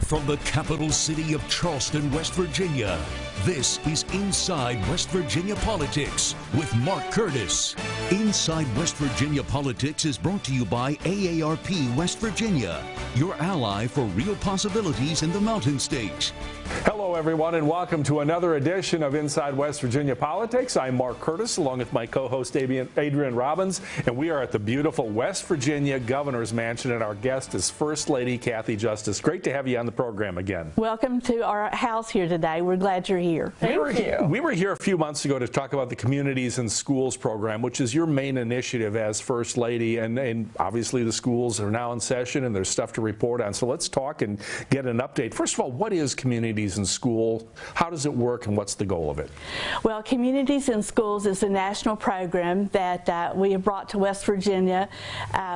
From the capital city of Charleston, West Virginia, this is Inside West Virginia Politics with Mark Curtis. Inside West Virginia Politics is brought to you by AARP West Virginia, your ally for real possibilities in the Mountain State. Hello, everyone, and welcome to another edition of Inside West Virginia Politics. I'm Mark Curtis, along with my co-host Adrian Robbins, and we are at the beautiful West Virginia Governor's Mansion, and our guest is First Lady Kathy Justice. Great to have you on the program again. Welcome to our house here today. We're glad you're here. Thank you. We were here a few months ago to talk about the Communities and Schools program, which is your main initiative as First Lady, and obviously the schools are now in session and there's stuff to report on. So let's talk and get an update. First of all, what is Communities in School? How does it work, and what's the goal of it? Well, Communities in Schools is a national program that we have brought to West Virginia.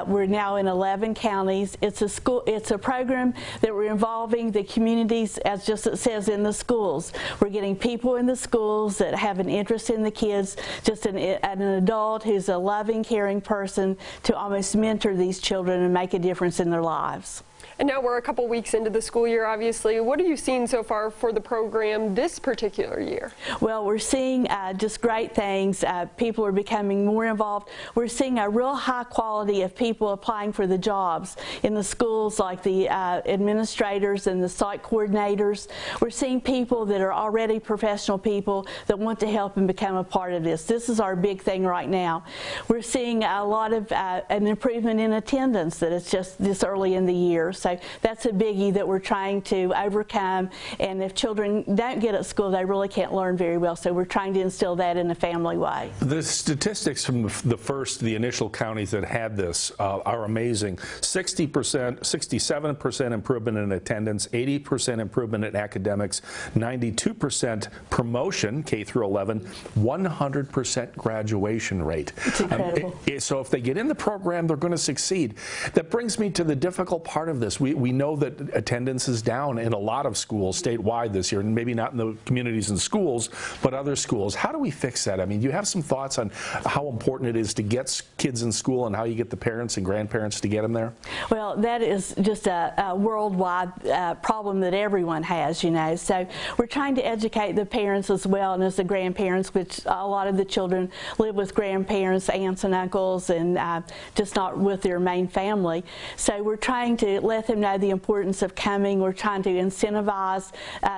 We're now in 11 counties. It's a program that we're involving the communities, as just it says, in the schools. We're getting people in the schools that have an interest in the kids, just an adult who's a loving, caring person to almost mentor these children and make a difference in their lives. And now we're a couple weeks into the school year, obviously. What have you seen so far for the program this particular year? Well, we're seeing just great things. People are becoming more involved. We're seeing a real high quality of people applying for the jobs in the schools, like the administrators and the site coordinators. We're seeing people that are already professional people that want to help and become a part of this. This is our big thing right now. We're seeing a lot of an improvement in attendance that it's just this early in the year. So that's a biggie that we're trying to overcome, and if children don't get at school, they really can't learn very well, so we're trying to instill that in a family way. The statistics from the initial counties that had this are amazing. 60%, 67% improvement in attendance, 80% improvement in academics, 92% promotion, K through 11, 100% graduation rate. It's incredible. So if they get in the program, they're going to succeed. That brings me to the difficult part of this. We know that attendance is down in a lot of schools statewide this year, and maybe not in the Communities and Schools, but other schools. How do we fix that? I mean, do you have some thoughts on how important it is to get kids in school and how you get the parents and grandparents to get them there? Well, that is just a worldwide problem that everyone has, you know. So we're trying to educate the parents as well, and as the grandparents, which a lot of the children live with grandparents, aunts and uncles, and just not with their main family. So we're trying to let them know the importance of coming. We're trying to incentivize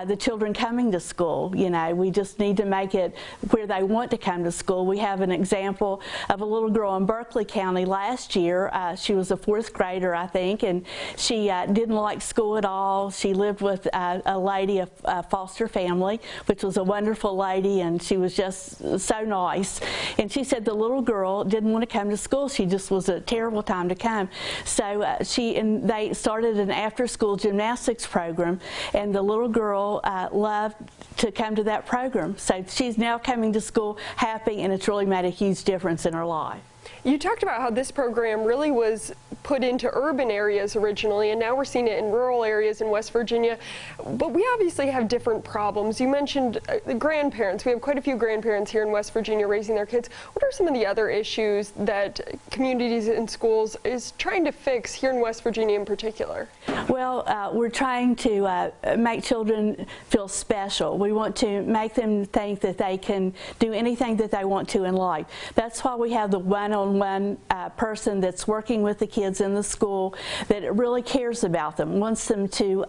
the children coming to school. You know, we just need to make it where they want to come to school. We have an example of a little girl in Berkeley County last year. She was a 4th grader, I think, and she didn't like school at all. She lived with a lady, a foster family, which was a wonderful lady, and she was just so nice. And she said the little girl didn't want to come to school. She just was a terrible time to come. So they started an after-school gymnastics program, and the little girl loved to come to that program. So she's now coming to school happy, and it's really made a huge difference in her life. You talked about how this program really was put into urban areas originally, and now we're seeing it in rural areas in West Virginia. But we obviously have different problems. You mentioned the grandparents. We have quite a few grandparents here in West Virginia raising their kids. What are some of the other issues that Communities in Schools is trying to fix here in West Virginia in particular? Well, we're trying to make children feel special. We want to make them think that they can do anything that they want to in life. That's why we have the one-on-one person that's working with the kids in the school that really cares about them, wants them to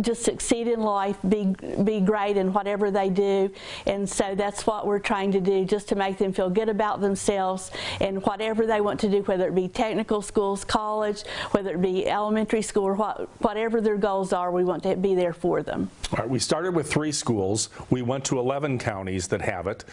just succeed in life, be great in whatever they do. And so that's what we're trying to do, just to make them feel good about themselves and whatever they want to do, whether it be technical schools, college, whether it be elementary school, or whatever their goals are, we want to be there for them. All right, we started with 3 schools. We went to 11 counties that have it.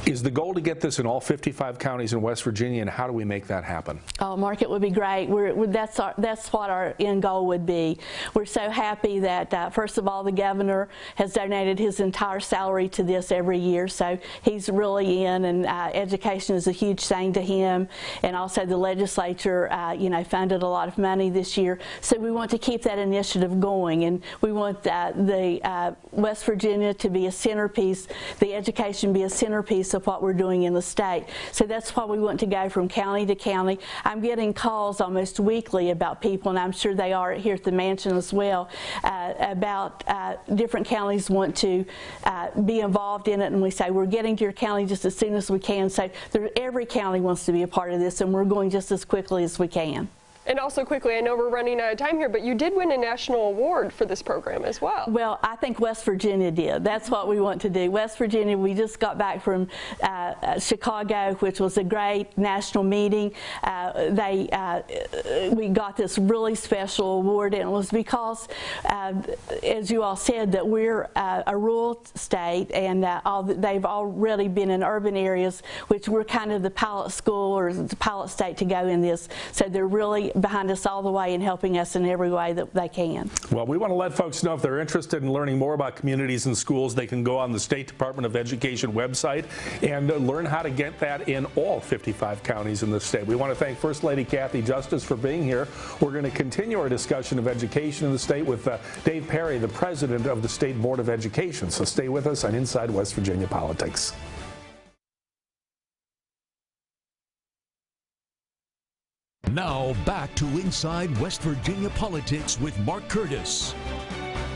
Is the goal to get this in all 55 counties in West Virginia, and how do we make that happen? Oh, Mark, it would be great. That's what our end goal would be. We're so happy that, first of all, the governor has donated his entire salary to this every year, so he's really in, and education is a huge thing to him. And also the legislature, you know, funded a lot of money this year. So we want to keep that initiative going, and we want the West Virginia to be a centerpiece, the education be a centerpiece pace of what we're doing in the state. So that's why we want to go from county to county. I'm getting calls almost weekly about people, and I'm sure they are here at the Manchin as well, about different counties want to be involved in it, and we say we're getting to your county just as soon as we can. So every county wants to be a part of this, and we're going just as quickly as we can. And also quickly, I know we're running out of time here, but you did win a national award for this program as well. Well, I think West Virginia did. That's what we want to do. West Virginia, we just got back from Chicago, which was a great national meeting. We got this really special award, and it was because, as you all said, that we're a rural state, and they've already been in urban areas, which we're kind of the pilot school or the pilot state to go in this. So they're really behind us all the way and helping us in every way that they can. Well, we want to let folks know if they're interested in learning more about communities and schools, they can go on the State Department of Education website and learn how to get that in all 55 counties in the state. We want to thank First Lady Kathy Justice for being here. We're going to continue our discussion of education in the state with Dave Perry, the president of the State Board of Education. So stay with us on Inside West Virginia Politics. Now back to Inside West Virginia Politics with Mark Curtis.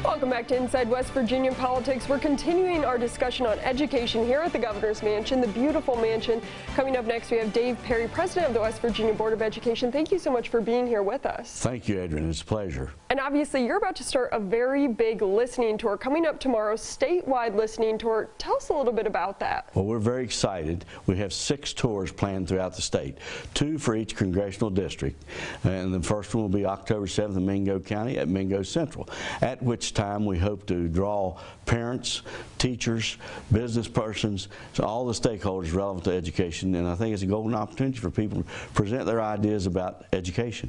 Welcome back to Inside West Virginia Politics. We're continuing our discussion on education here at the Governor's Mansion, the beautiful mansion. Coming up next, we have Dave Perry, president of the West Virginia Board of Education. Thank you so much for being here with us. Thank you, Adrian. It's a pleasure. And obviously, you're about to start a very big listening tour coming up tomorrow, statewide listening tour. Tell us a little bit about that. Well, we're very excited. We have 6 tours planned throughout the state, 2 for each congressional district. And the first one will be October 7th in Mingo County at Mingo Central, at which time we hope to draw parents, teachers, business persons, so all the stakeholders relevant to education, and I think it's a golden opportunity for people to present their ideas about education.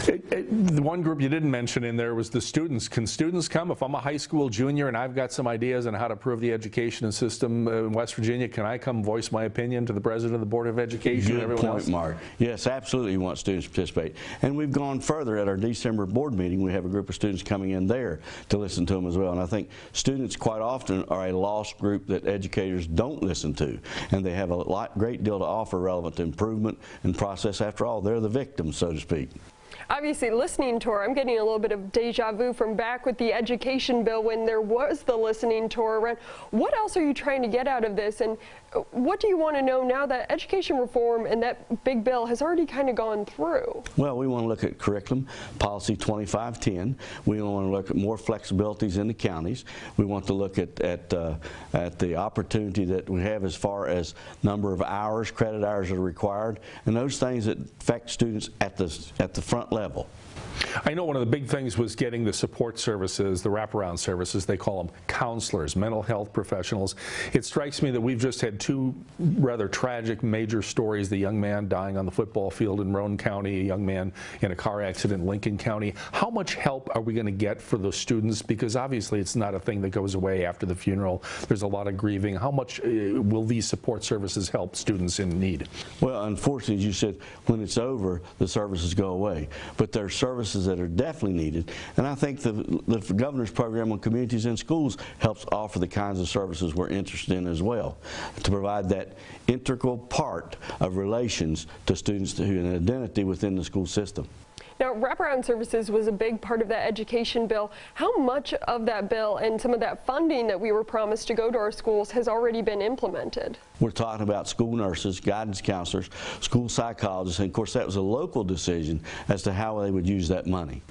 The one group you didn't mention in there was the students. Can students come? If I'm a high school junior and I've got some ideas on how to improve the education system in West Virginia, can I come voice my opinion to the president of the Board of Education and everyone else? Good point, Mark. Yes, absolutely we want students to participate. And we've gone further at our December board meeting. We have a group of students coming in there to listen to them as well. And I think students quite often are a lost group that educators don't listen to. And they have a great deal to offer relevant to improvement and process. After all, they're the victims, so to speak. Obviously, listening tour, I'm getting a little bit of deja vu from back with the education bill when there was the listening tour around. What else are you trying to get out of this, and what do you want to know now that education reform and that big bill has already kind of gone through? Well, we want to look at curriculum, policy 2510. We want to look at more flexibilities in the counties. We want to look at the opportunity that we have as far as number of hours, credit hours that are required, and those things that affect students at the front level. I know one of the big things was getting the support services, the wraparound services, they call them counselors, mental health professionals. It strikes me that we've just had 2 rather tragic major stories, the young man dying on the football field in Roane County, a young man in a car accident in Lincoln County. How much help are we going to get for those students? Because obviously it's not a thing that goes away after the funeral. There's a lot of grieving. How much will these support services help students in need? Well, unfortunately, as you said, when it's over, the services go away. But there are services that are definitely needed, and I think the governor's program on communities and schools helps offer the kinds of services we're interested in as well, to provide that integral part of relations to students to an identity within the school system. Now, wraparound services was a big part of that education bill. How much of that bill and some of that funding that we were promised to go to our schools has already been implemented? We're talking about school nurses, guidance counselors, school psychologists, and of course that was a local decision as to how they would use that money.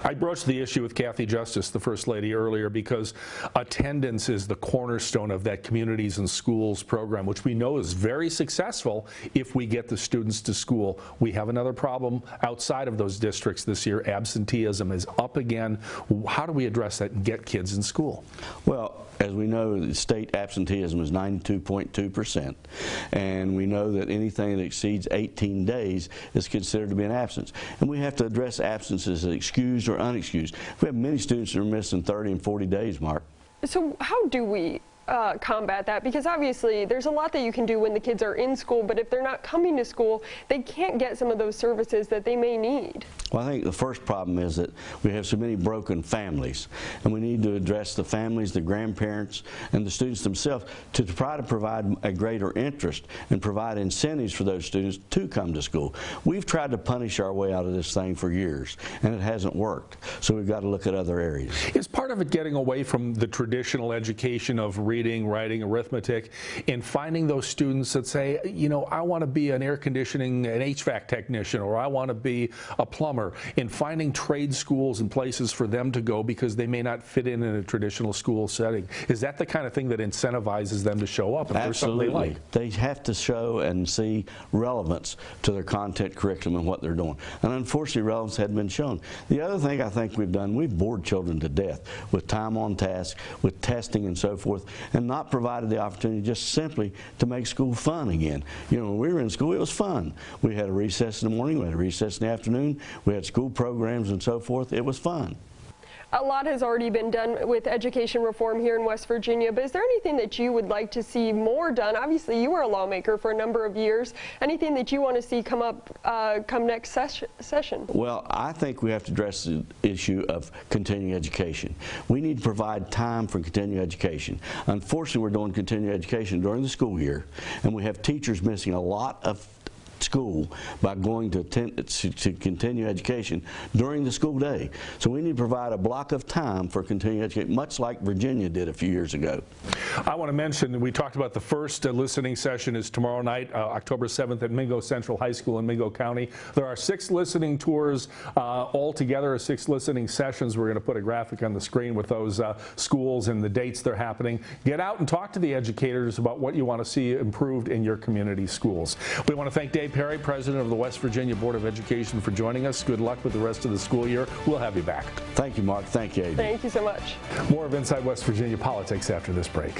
I broached the issue with Kathy Justice, the First Lady, earlier because attendance is the cornerstone of that Communities and Schools program, which we know is very successful if we get the students to school. We have another problem outside of those districts this year. Absenteeism is up again. How do we address that and get kids in school? Well, as we know, the state absenteeism is 92.2%, and we know that anything that exceeds 18 days is considered to be an absence. And we have to address absences as excused or unexcused. We have many students that are missing 30 and 40 days, Mark. So how do we combat that? Because obviously there's a lot that you can do when the kids are in school, but if they're not coming to school, they can't get some of those services that they may need. Well, I think the first problem is that we have so many broken families, and we need to address the families, the grandparents, and the students themselves to try to provide a greater interest and provide incentives for those students to come to school. We've tried to punish our way out of this thing for years, and it hasn't worked, so we've got to look at other areas. Is part of it getting away from the traditional education of reading, writing, arithmetic, and finding those students that say, you know, I want to be an air conditioning, an HVAC technician, or I want to be a plumber, and finding trade schools and places for them to go because they may not fit in a traditional school setting? Is that the kind of thing that incentivizes them to show up if there's something they like? They have to show and see relevance to their content curriculum and what they're doing. And unfortunately, relevance hadn't been shown. The other thing I think we've done, we've bored children to death with time on task, with testing and so forth, and not provided the opportunity just simply to make school fun again. You know, when we were in school, it was fun. We had a recess in the morning, we had a recess in the afternoon, we had school programs and so forth. It was fun. A lot has already been done with education reform here in West Virginia, but is there anything that you would like to see more done? Obviously, you were a lawmaker for a number of years. Anything that you want to see come up come next session? Well, I think we have to address the issue of continuing education. We need to provide time for continuing education. Unfortunately, we're doing continuing education during the school year, and we have teachers missing a lot of school by going to continue education during the school day. So we need to provide a block of time for continuing education, much like Virginia did a few years ago. I want to mention, we talked about the first listening session is tomorrow night, October 7th at Mingo Central High School in Mingo County. There are 6 listening tours altogether, 6 listening sessions. We're going to put a graphic on the screen with those schools and the dates they're happening. Get out and talk to the educators about what you want to see improved in your community schools. We want to thank Dave Perry, President of the West Virginia Board of Education, for joining us. Good luck with the rest of the school year. We'll have you back. Thank you, Mark. Thank you, Amy. Thank you so much. More of Inside West Virginia Politics after this break.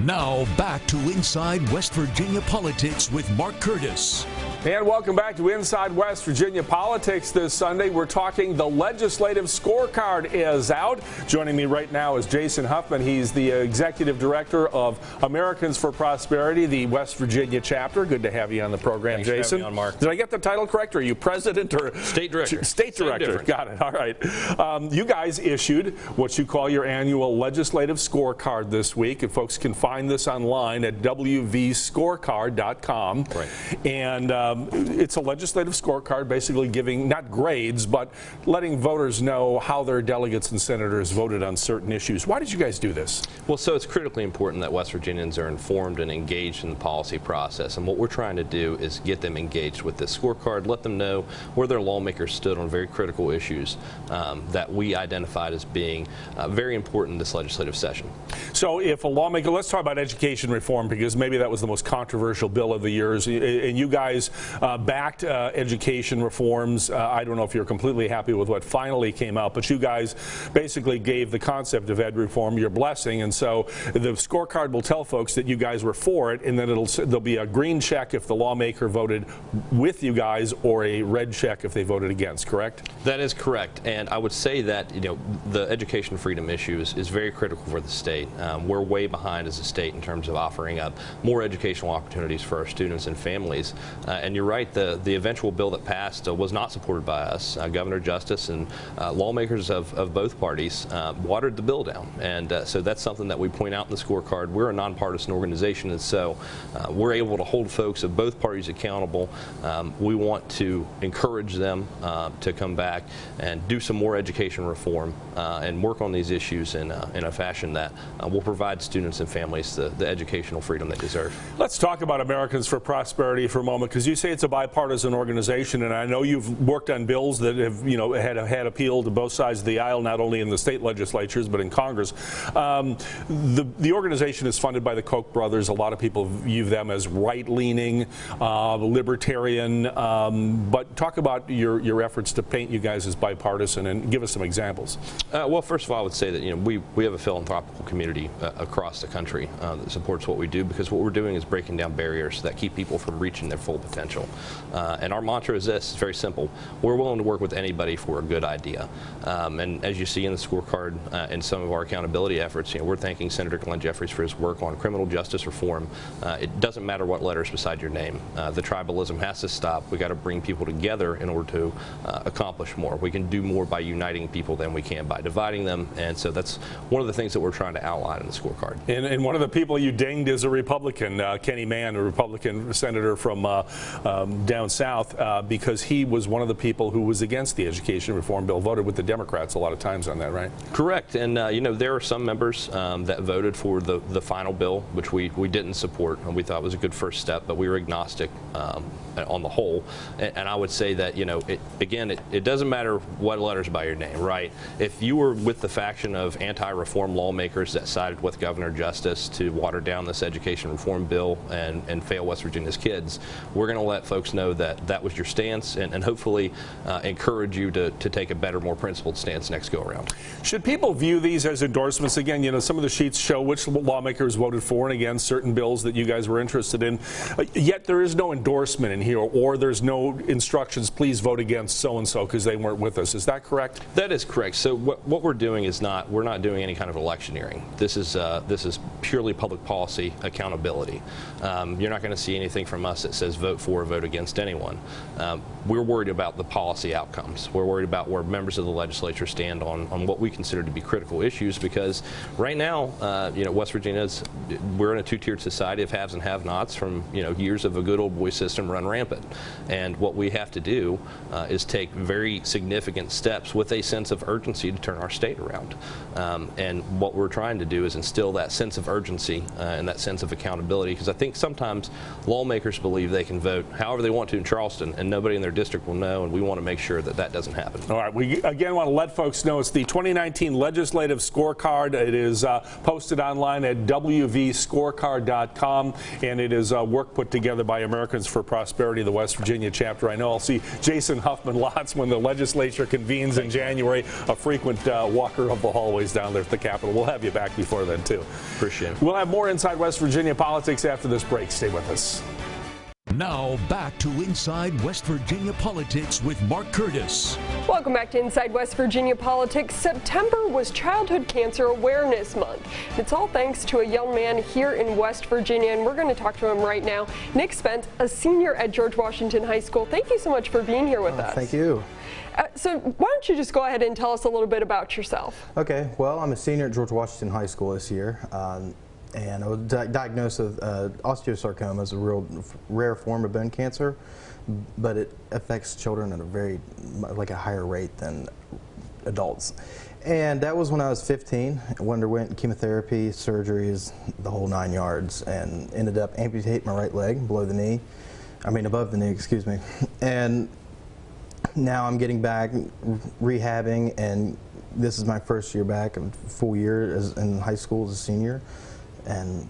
Now back to Inside West Virginia Politics with Mark Curtis. And welcome back to Inside West Virginia Politics this Sunday. We're talking the Legislative Scorecard is out. Joining me right now is Jason Huffman. He's the Executive Director of Americans for Prosperity, the West Virginia chapter. Good to have you on the program, Thanks Jason. For having me on, Mark. Did I get the title correct? Are you President or State Director? State Director. Got it. All right. You guys issued what you call your annual Legislative Scorecard this week, and folks can find this online at wvscorecard.com. Right. And it's a legislative scorecard basically giving not grades but letting voters know how their delegates and senators voted on certain issues. Why did you guys do this? Well, so it's critically important that West Virginians are informed and engaged in the policy process, and what we're trying to do is get them engaged with this scorecard, let them know where their lawmakers stood on very critical issues that we identified as being very important in this legislative session. So if a lawmaker, let's talk about education reform, because maybe that was the most controversial bill of the years, and you guys backed education reforms. I don't know if you're completely happy with what finally came out, but you guys basically gave the concept of ed reform your blessing, and so the scorecard will tell folks that you guys were for it, and then there'll be a green check if the lawmaker voted with you guys, or a red check if they voted against, correct? That is correct, and I would say that, you know, the education freedom issue is very critical for the state. We're way behind as a state in terms of offering up more educational opportunities for our students and families, and you're right, the eventual bill that passed was not supported by us. Governor Justice and lawmakers of both parties watered the bill down, and so that's something that we point out in the scorecard. We're a nonpartisan organization, and so we're able to hold folks of both parties accountable. We want to encourage them to come back and do some more education reform and work on these issues in a fashion that will provide students and families the educational freedom they deserve. Let's talk about Americans for Prosperity for a moment, because you say it's a bipartisan organization, and I know you've worked on bills that have, you know, had appeal to both sides of the aisle, not only in the state legislatures but in Congress. The organization is funded by the Koch brothers. A lot of people view them as right-leaning, libertarian, but talk about your efforts to paint you guys as bipartisan and give us some examples. Well, first of all, I would say that, you know, we have a philanthropical community across the country that supports what we do, because what we're doing is breaking down barriers that keep people from reaching their full potential. potential. And our mantra is this, it's very simple. We're willing to work with anybody for a good idea. And as you see in the scorecard and some of our accountability efforts, we're thanking Senator Glenn Jeffries for his work on criminal justice reform. It doesn't matter what letters beside your name. The tribalism has to stop. We got to bring people together in order to accomplish more. We can do more by uniting people than we can by dividing them. And so that's one of the things that we're trying to outline in the scorecard. And one of the people you dinged is a Republican, Kenny Mann, a Republican senator from down south, because he was one of the people who was against the education reform bill, voted with the Democrats a lot of times on that, right? Correct. And there are some members that voted for the final bill, which we didn't support, and we thought was a good first step, but we were agnostic on the whole. And I would say that, it doesn't matter what letters by your name, right? If you were with the faction of anti-reform lawmakers that sided with Governor Justice to water down this education reform bill and fail West Virginia's kids, we're going to let folks know that that was your stance, and hopefully encourage you to take a better, more principled stance next go around. Should people view these as endorsements? Again, some of the sheets show which lawmakers voted for and against certain bills that you guys were interested in, yet there is no endorsement in here, or there's no instructions, please vote against so-and-so because they weren't with us. Is that correct? That is correct. So what we're doing is we're not doing any kind of electioneering. This is purely public policy accountability. You're not going to see anything from us that says vote for or vote against anyone. We're worried about the policy outcomes. We're worried about where members of the legislature stand on what we consider to be critical issues, because right now, West Virginia's, we're in a two-tiered society of haves and have-nots from years of a good old boy system run rampant. And what we have to do is take very significant steps with a sense of urgency to turn our state around. And what we're trying to do is instill that sense of urgency and that sense of accountability, because I think sometimes lawmakers believe they can vote however they want to in Charleston and nobody in their district will know, and we want to make sure that that doesn't happen. All right, we again want to let folks know it's the 2019 Legislative Scorecard. It is posted online at wvscorecard.com, and it is work put together by Americans for Prosperity, the West Virginia chapter. I know I'll see Jason Huffman lots when the legislature convenes in January, a frequent walker of the hallways down there at the Capitol. We'll have you back before then, too. Appreciate it. We'll have more Inside West Virginia politics after this break. Stay with us. Now back to Inside West Virginia Politics with Mark Curtis. Welcome back to Inside West Virginia Politics. September was Childhood Cancer Awareness Month. It's all thanks to a young man here in West Virginia, and we're going to talk to him right now. Nick Spence, a senior at George Washington High School. Thank you so much for being here with us. Thank you. So why don't you just go ahead and tell us a little bit about yourself? Okay, well, I'm a senior at George Washington High School this year. And I was diagnosed with osteosarcoma, is a real rare form of bone cancer, but it affects children at a a higher rate than adults. And that was when I was 15. I underwent chemotherapy, surgeries, the whole 9 yards, and ended up amputating my right leg above the knee, excuse me. And now I'm getting back, rehabbing, and this is my first year back, a full year in high school as a senior. And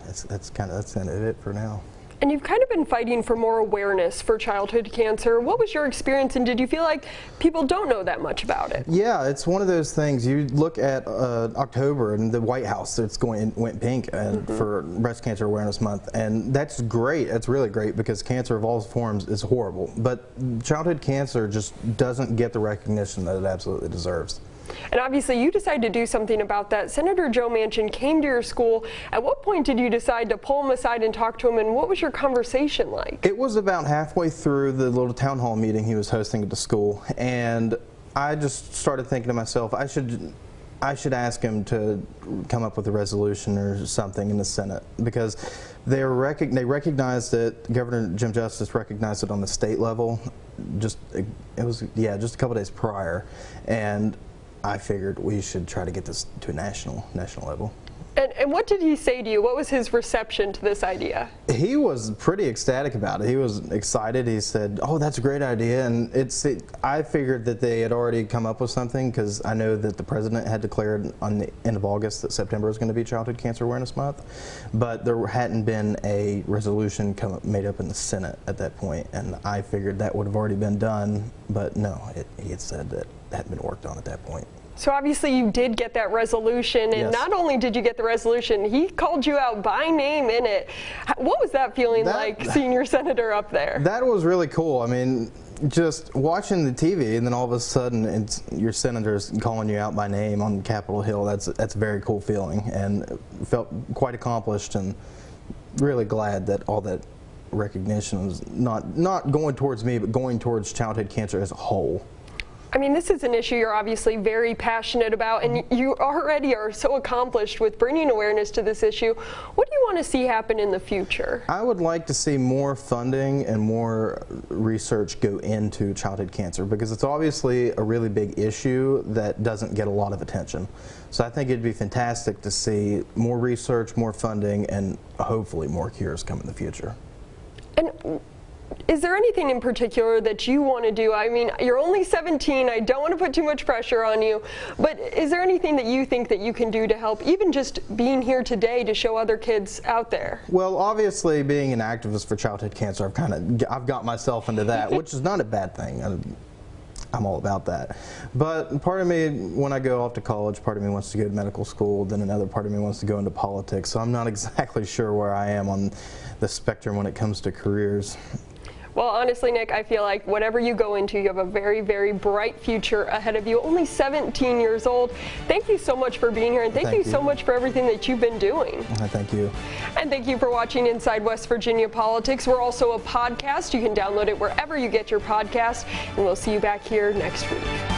that's kind of it for now. And you've kind of been fighting for more awareness for childhood cancer. What was your experience, and did you feel like people don't know that much about it? Yeah, it's one of those things. You look at October and the White House, went pink for Breast Cancer Awareness Month, and that's great. That's really great, because cancer of all forms is horrible. But childhood cancer just doesn't get the recognition that it absolutely deserves. And obviously you decided to do something about that. Senator Joe Manchin came to your school. At what point did you decide to pull him aside and talk to him, and what was your conversation like? It was about halfway through the little town hall meeting he was hosting at the school, and I just started thinking to myself, I should ask him to come up with a resolution or something in the Senate, because they recognized it. Governor Jim Justice recognized it on the state level. Just a couple days prior, and I figured we should try to get this to a national level. And what did he say to you? What was his reception to this idea? He was pretty ecstatic about it. He was excited. He said, "Oh, that's a great idea." And I figured that they had already come up with something, because I know that the president had declared on the end of August that September was going to be Childhood Cancer Awareness Month, but there hadn't been a resolution made up in the Senate at that point, and I figured that would have already been done, but no, he had said that hadn't been worked on at that point. So obviously you did get that resolution, and yes. Not only did you get the resolution, he called you out by name in it. What was that feeling like, seeing your senator up there? That was really cool. I mean, just watching the TV and then all of a sudden it's your senators calling you out by name on Capitol Hill, that's a very cool feeling, and felt quite accomplished, and really glad that all that recognition was not going towards me, but going towards childhood cancer as a whole. I mean, this is an issue you're obviously very passionate about, and you already are so accomplished with bringing awareness to this issue. What do you want to see happen in the future? I would like to see more funding and more research go into childhood cancer, because it's obviously a really big issue that doesn't get a lot of attention. So I think it'd be fantastic to see more research, more funding, and hopefully more cures come in the future. And is there anything in particular that you want to do? I mean, you're only 17. I don't want to put too much pressure on you, but is there anything that you think that you can do to help, even just being here today to show other kids out there? Well, obviously, being an activist for childhood cancer, I've got myself into that, which is not a bad thing. I'm all about that. But part of me, when I go off to college, part of me wants to go to medical school, then another part of me wants to go into politics. So I'm not exactly sure where I am on the spectrum when it comes to careers. Well, honestly, Nick, I feel like whatever you go into, you have a very, very bright future ahead of you. Only 17 years old. Thank you so much for being here, and thank you so much for everything that you've been doing. Thank you. And thank you for watching Inside West Virginia Politics. We're also a podcast. You can download it wherever you get your podcast, and we'll see you back here next week.